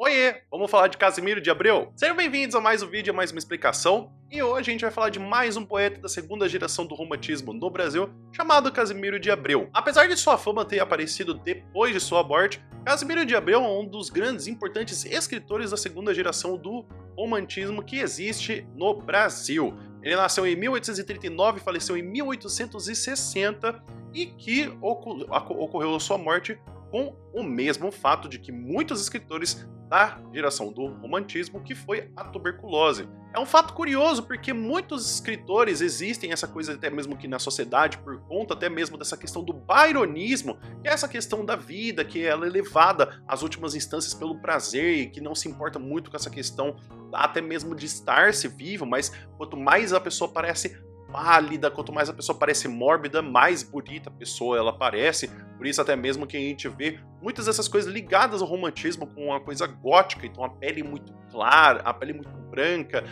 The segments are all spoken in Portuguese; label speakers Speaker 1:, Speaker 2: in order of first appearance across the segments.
Speaker 1: Oiê, vamos falar de Casimiro de Abreu? Sejam bem-vindos a mais um vídeo, a mais uma explicação. E hoje a gente vai falar de mais um poeta da segunda geração do romantismo no Brasil, chamado Casimiro de Abreu. Apesar de sua fama ter aparecido depois de sua morte, Casimiro de Abreu é um dos grandes e importantes escritores da segunda geração do romantismo que existe no Brasil. Ele nasceu em 1839 e faleceu em 1860 e que ocorreu a sua morte com o mesmo fato de que muitos escritores da geração do romantismo, que foi a tuberculose. É um fato curioso porque muitos escritores existem essa coisa até mesmo que na sociedade por conta até mesmo dessa questão do byronismo, que é essa questão da vida, que ela é levada às últimas instâncias pelo prazer e que não se importa muito com essa questão até mesmo de estar-se vivo, mas quanto mais a pessoa parece pálida, quanto mais a pessoa parece mórbida, mais bonita a pessoa ela parece. Por isso até mesmo que a gente vê muitas dessas coisas ligadas ao romantismo com uma coisa gótica, então a pele muito clara, a pele muito branca,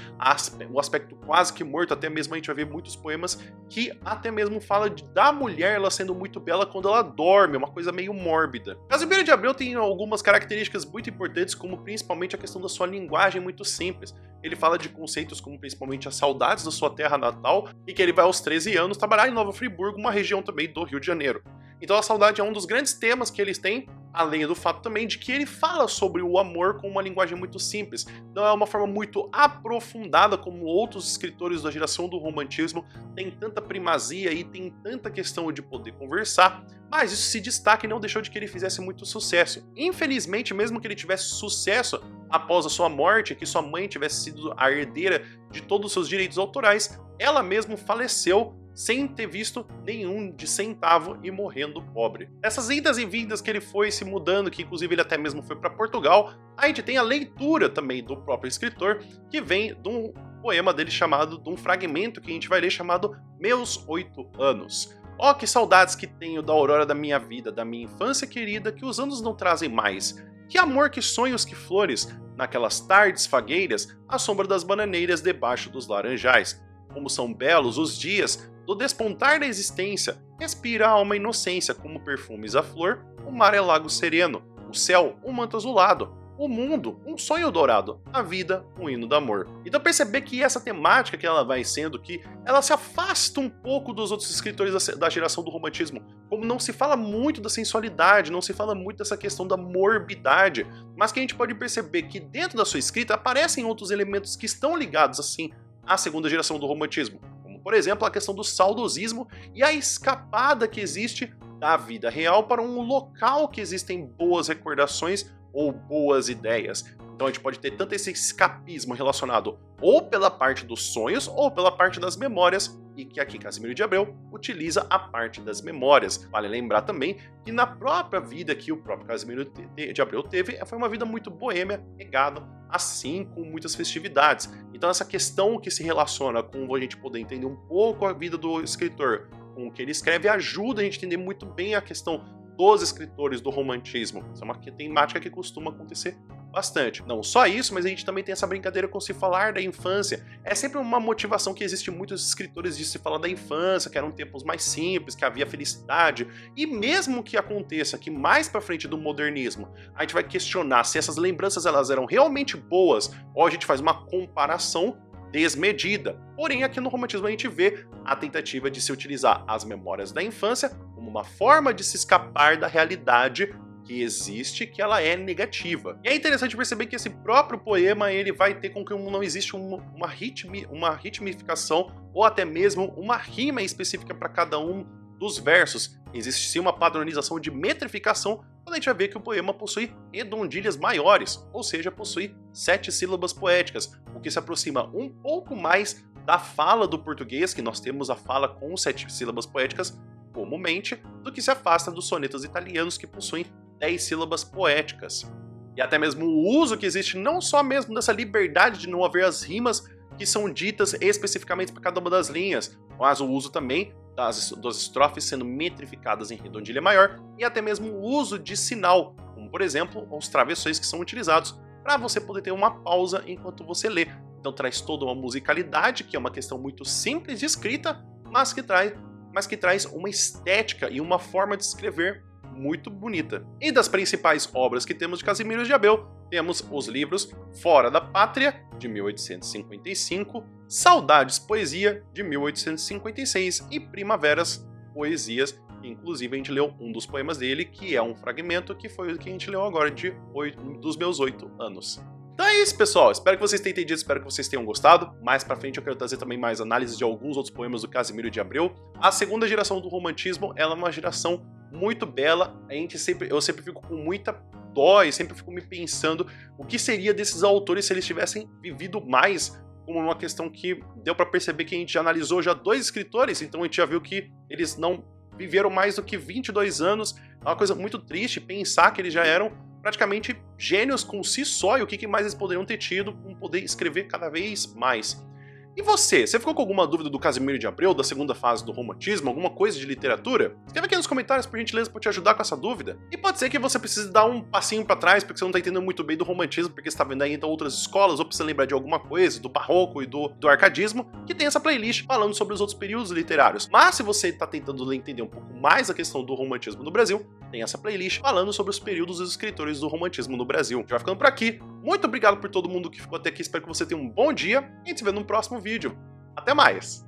Speaker 1: o aspecto quase que morto. Até mesmo a gente vai ver muitos poemas que até mesmo fala da mulher ela sendo muito bela quando ela dorme, uma coisa meio mórbida. Casimiro de Abreu tem algumas características muito importantes, como principalmente a questão da sua linguagem muito simples. Ele fala de conceitos como principalmente as saudades da sua terra natal e que ele vai aos 13 anos trabalhar em Nova Friburgo, uma região também do Rio de Janeiro. Então a saudade é um dos grandes temas que eles têm, além do fato também de que ele fala sobre o amor com uma linguagem muito simples. Não é uma forma muito aprofundada como outros escritores da geração do romantismo, tem tanta primazia e tem tanta questão de poder conversar, mas isso se destaca e não deixou de que ele fizesse muito sucesso. Infelizmente, mesmo que ele tivesse sucesso após a sua morte, que sua mãe tivesse sido a herdeira de todos os seus direitos autorais, ela mesma faleceu sem ter visto nenhum de centavo e morrendo pobre. Essas idas e vindas que ele foi se mudando, que inclusive ele até mesmo foi para Portugal, a gente tem a leitura também do próprio escritor, que vem de um poema dele chamado, de um fragmento que a gente vai ler chamado Meus 8 Anos. Ó, que saudades que tenho da aurora da minha vida, da minha infância querida, que os anos não trazem mais. Que amor, que sonhos, que flores, naquelas tardes fagueiras, à sombra das bananeiras debaixo dos laranjais. Como são belos os dias do despontar da existência, respira a alma inocência como perfumes a flor, o mar é lago sereno, o céu um manto azulado, o mundo um sonho dourado, a vida um hino do amor. Então perceber que essa temática que ela vai sendo, que ela se afasta um pouco dos outros escritores da geração do romantismo, como não se fala muito da sensualidade, não se fala muito dessa questão da morbidade, mas que a gente pode perceber que dentro da sua escrita aparecem outros elementos que estão ligados assim à segunda geração do romantismo. Por exemplo, a questão do saudosismo e a escapada que existe da vida real para um local que existem boas recordações ou boas ideias. Então a gente pode ter tanto esse escapismo relacionado ou pela parte dos sonhos ou pela parte das memórias, e que aqui Casimiro de Abreu utiliza a parte das memórias. Vale lembrar também que na própria vida que o próprio Casimiro de Abreu teve, foi uma vida muito boêmia, regada, assim, com muitas festividades. Então essa questão que se relaciona com a gente poder entender um pouco a vida do escritor, com o que ele escreve, ajuda a gente a entender muito bem a questão dos escritores do romantismo. Isso é uma temática que costuma acontecer bastante. Não só isso, mas a gente também tem essa brincadeira com se falar da infância. É sempre uma motivação que existe em muitos escritores de se falar da infância, que eram tempos mais simples, que havia felicidade. E mesmo que aconteça que mais pra frente do modernismo, a gente vai questionar se essas lembranças elas eram realmente boas, ou a gente faz uma comparação desmedida. Porém, aqui no romantismo a gente vê a tentativa de se utilizar as memórias da infância como uma forma de se escapar da realidade que existe, que ela é negativa. E é interessante perceber que esse próprio poema ele vai ter com que não existe uma ritmificação ou até mesmo uma rima específica para cada um dos versos. Existe sim uma padronização de metrificação, quando a gente vai ver que o poema possui redondilhas maiores, ou seja, possui 7 sílabas poéticas, o que se aproxima um pouco mais da fala do português, que nós temos a fala com 7 sílabas poéticas comumente, do que se afasta dos sonetos italianos que possuem 10 sílabas poéticas. E até mesmo o uso que existe não só mesmo dessa liberdade de não haver as rimas que são ditas especificamente para cada uma das linhas, mas o uso também das estrofes sendo metrificadas em redondilha maior e até mesmo o uso de sinal, como por exemplo os travessões que são utilizados para você poder ter uma pausa enquanto você lê. Então traz toda uma musicalidade, que é uma questão muito simples de escrita, mas que traz uma estética e uma forma de escrever muito bonita. E das principais obras que temos de Casimiro de Abreu, temos os livros Fora da Pátria, de 1855, Saudades Poesia, de 1856 e Primaveras Poesias, que inclusive a gente leu um dos poemas dele, que é um fragmento, que foi o que a gente leu agora dos meus 8 anos. Então é isso, pessoal. Espero que vocês tenham entendido, espero que vocês tenham gostado. Mais pra frente eu quero trazer também mais análises de alguns outros poemas do Casimiro de Abreu. A segunda geração do romantismo, ela é uma geração muito bela. Eu sempre fico com muita dó e sempre fico me pensando o que seria desses autores se eles tivessem vivido mais, como uma questão que deu pra perceber que a gente já analisou já 2 escritores, então a gente já viu que eles não viveram mais do que 22 anos. É uma coisa muito triste pensar que eles já eram praticamente gênios com si só, e o que mais eles poderiam ter tido com poder escrever cada vez mais. E você ficou com alguma dúvida do Casimiro de Abreu, da segunda fase do romantismo, alguma coisa de literatura? Escreve aqui nos comentários, por gentileza, pra te ajudar com essa dúvida. E pode ser que você precise dar um passinho pra trás, porque você não tá entendendo muito bem do romantismo, porque você tá vendo aí então outras escolas, ou precisa lembrar de alguma coisa, do barroco e do arcadismo, que tem essa playlist falando sobre os outros períodos literários. Mas se você tá tentando entender um pouco mais a questão do romantismo no Brasil, tem essa playlist falando sobre os períodos dos escritores do romantismo no Brasil. A gente vai ficando por aqui. Muito obrigado por todo mundo que ficou até aqui, espero que você tenha um bom dia, e a gente se vê no próximo vídeo. Até mais!